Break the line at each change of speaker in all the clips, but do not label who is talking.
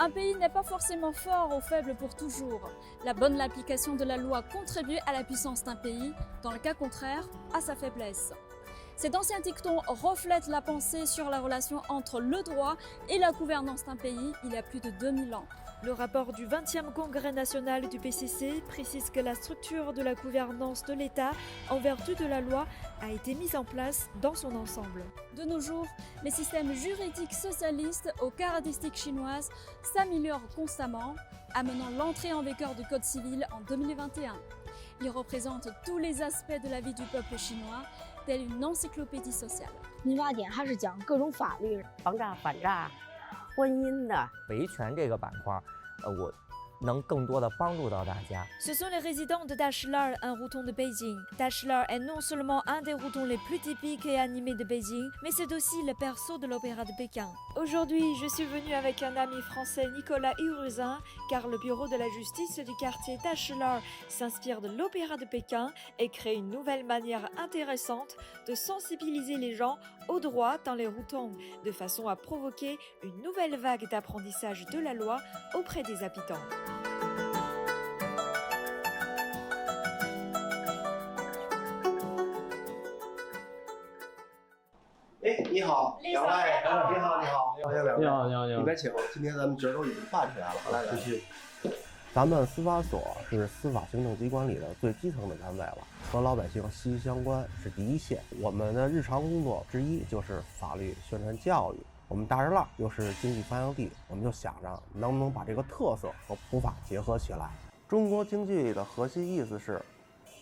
Un pays n'est pas forcément fort ou faible pour toujours. La bonne application de la loi contribue à la puissance d'un pays, dans le cas contraire, à sa faiblesse. Cet ancien dicton reflète la pensée sur la relation entre le droit et la gouvernance d'un pays il y a plus de 2000 ans.
Le rapport du 20e Congrès national du PCC précise que la structure de la gouvernance de l'État, en vertu de la loi, a été mise en place dans son ensemble.
De nos jours, les systèmes juridiques socialistes aux caractéristiques chinoises s'améliorent constamment, amenant l'entrée en vigueur du Code civil en 2021. Il représente tous les aspects de la vie du peuple chinois, telle une encyclopédie sociale.
民法典它是讲各种法律，
防诈、反诈、婚姻的维权这个板块，我能更多的帮助到大家。
Ce sont les résidents de Dachilar, un routon de Beijing. Dachilar est non seulement un des routons les plus typiques et animés de Beijing, mais c'est aussi le berceau de l'opéra de Pékin. Aujourd'hui, je suis venue avec un ami français, Nicolas Hiruzin, car le bureau de la justice du quartier Dachilar s'inspire de l'opéra de Pékin et crée une nouvelle manière intéressante de sensibiliser les gens au droit dans les routons, de façon à provoquer une nouvelle vague d'apprentissage de la loi auprès des habitants.
哎，你好，两位，你好，你好，欢迎两位，里边请。今天咱们角儿都已经办起来了，来，继续。
咱们司法所是司法行政机关里的最基层的单位了，和老百姓息息相关，是第一线。我们的日常工作之一就是法律宣传教育。我们大栅栏又是经济发祥地，我们就想着能不能把这个特色和普法结合起来。中国京剧的核心意思是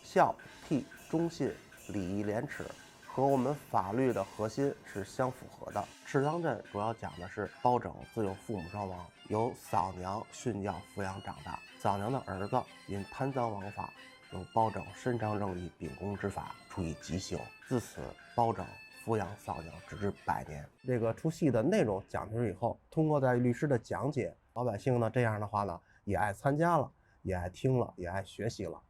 孝悌忠信礼义廉耻，和我们法律的核心是相符合的。赤江镇主要讲的是包拯自幼父母双亡，由嫂娘训教抚养长大。嫂娘的儿子因贪赃枉法，由包拯伸张正义秉公执法，处以极刑。自此，包拯抚养嫂娘直至100年。这个出戏的内容讲清楚以后，通过在律师的讲解，老百姓呢这样的话呢也爱参加了，也爱听了，也爱学习了。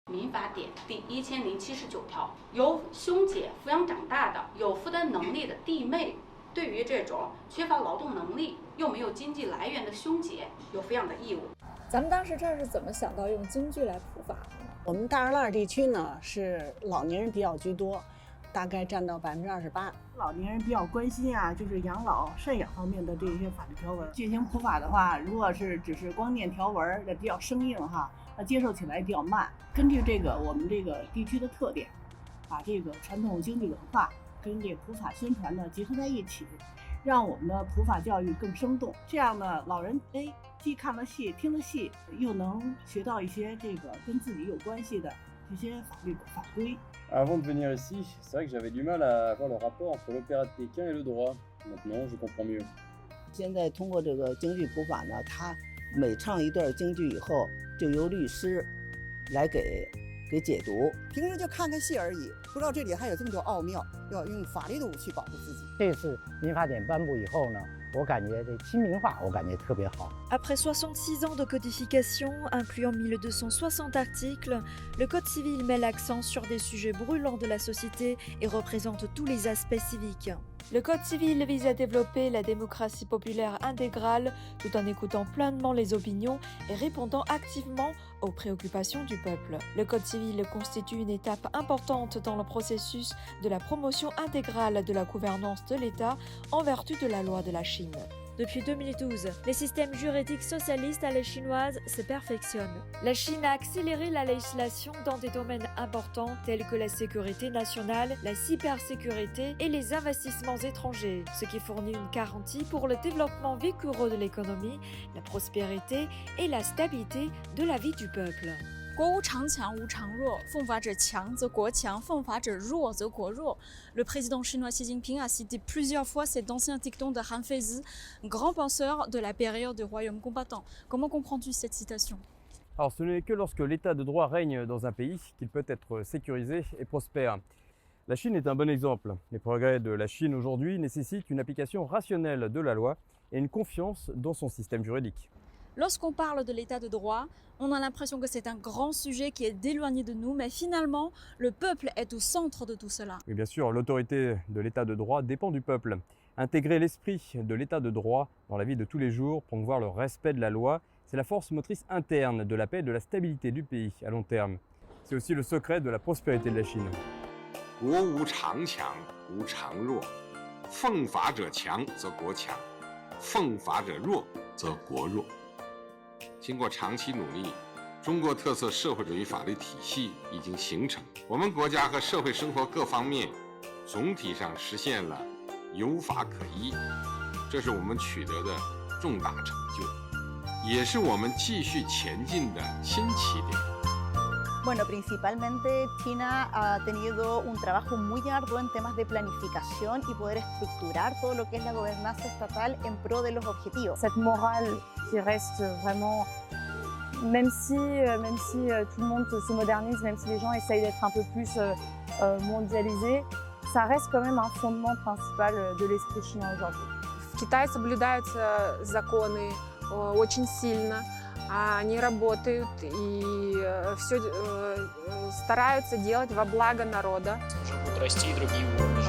民法典第1079条，由兄姐抚养长大的有负担能力的弟妹，对于这种缺乏劳动能力又没有经济来源的兄姐有抚养的义务。
咱们当时这是怎么想到用京剧来普法的呢？
我们大栅栏地区呢是老年人比较居多，大概占到28%。老年人比较关心啊，就是养老赡养方面的这些法律条文。进行普法的话，如果是只是光念条文，也比较生硬哈，接受起来比较慢。根据这个我们这个地区的特点，把这个传统京剧文化跟这普法宣传呢结合在一起，让我们的普法教育更生动。这样呢，老人既看了戏、听了戏，又能学到一些这个跟自己有关系的这些法律法规。
Avant de venir ici, c'est vrai que j'avais du mal à voir le rapport entre l'opéra de Pékin et le droit. Maintenant, je comprends mieux.
现在通过这个京剧普法呢，他每唱一段京剧以后，就由律师来给解读。
平时就看看戏而已，不知道这里还有这么多奥妙，要用法律的武器保护自己。
这次民法典颁布以后呢，我感觉这亲民化，我感觉特别好。
Après 66 ans de codification, incluant 1260 articles, le Code civil met l'accent sur des sujets brûlants de la société et représente tous les aspects civiques. Le Code civil vise à développer la démocratie populaire intégrale tout en écoutant pleinement les opinions et répondant activement aux préoccupations du peuple. Le Code civil constitue une étape importante dans le processus de la promotion intégrale de la gouvernance de l'État en vertu de la loi de la Chine. Depuis 2012, les systèmes juridiques socialistes à la chinoise se perfectionnent. La Chine a accéléré la législation dans des domaines importants tels que la sécurité nationale, la cybersécurité et les investissements étrangers, ce qui fournit une garantie pour le développement vigoureux de l'économie, la prospérité et la stabilité de la vie du peuple.
国无常强无常弱，奉法者强则国强，奉法者弱则国弱。Le président chinois Xi Jinping a cité plusieurs fois cet ancien dicton de Han Feizi, grand penseur de la période du royaume combattant. Comment comprends-tu cette citation?
Alors ce n'est que lorsque l'état de droit règne dans un pays qu'il peut être sécurisé et prospère. La Chine est un bon exemple. Les progrès de la Chine aujourd'hui nécessitent une application rationnelle de la loi et une confiance dans son système juridique.
Lorsqu'on parle de l'état de droit, on a l'impression que c'est un grand sujet qui est éloigné de nous, mais finalement, le peuple est au centre de tout cela.
Oui, bien sûr, l'autorité de l'état de droit dépend du peuple. Intégrer l'esprit de l'état de droit dans la vie de tous les jours, promouvoir le respect de la loi, c'est la force motrice interne de la paix et de la stabilité du pays à long terme. C'est aussi le secret de la prospérité de la Chine.
国无常强，无常弱，奉法者强则国强，奉法者弱则国弱。经过长期努力，中国特色社会主义法律体系已经形成，我们国家和社会生活各方面总体上实现了有法可依，这是我们取得的重大成就，也是我们继续前进的新起点。
Bueno, principalmente China ha tenido un trabajo muy arduo en temas de planificación y poder estructurar todo lo que es la gobernanza estatal en pro de los objetivos.
Cette morale qui reste vraiment, même si tout le monde se modernise, même si les gens essayent d'être un peu plus mondialisés, ça reste quand même un fondement principal de l'esprit chinois aujourd'hui.
В Китае соблюдаются законы очень сильно. Они работают и все стараются делать во благо народа.
Уже будут расти и другие уровни.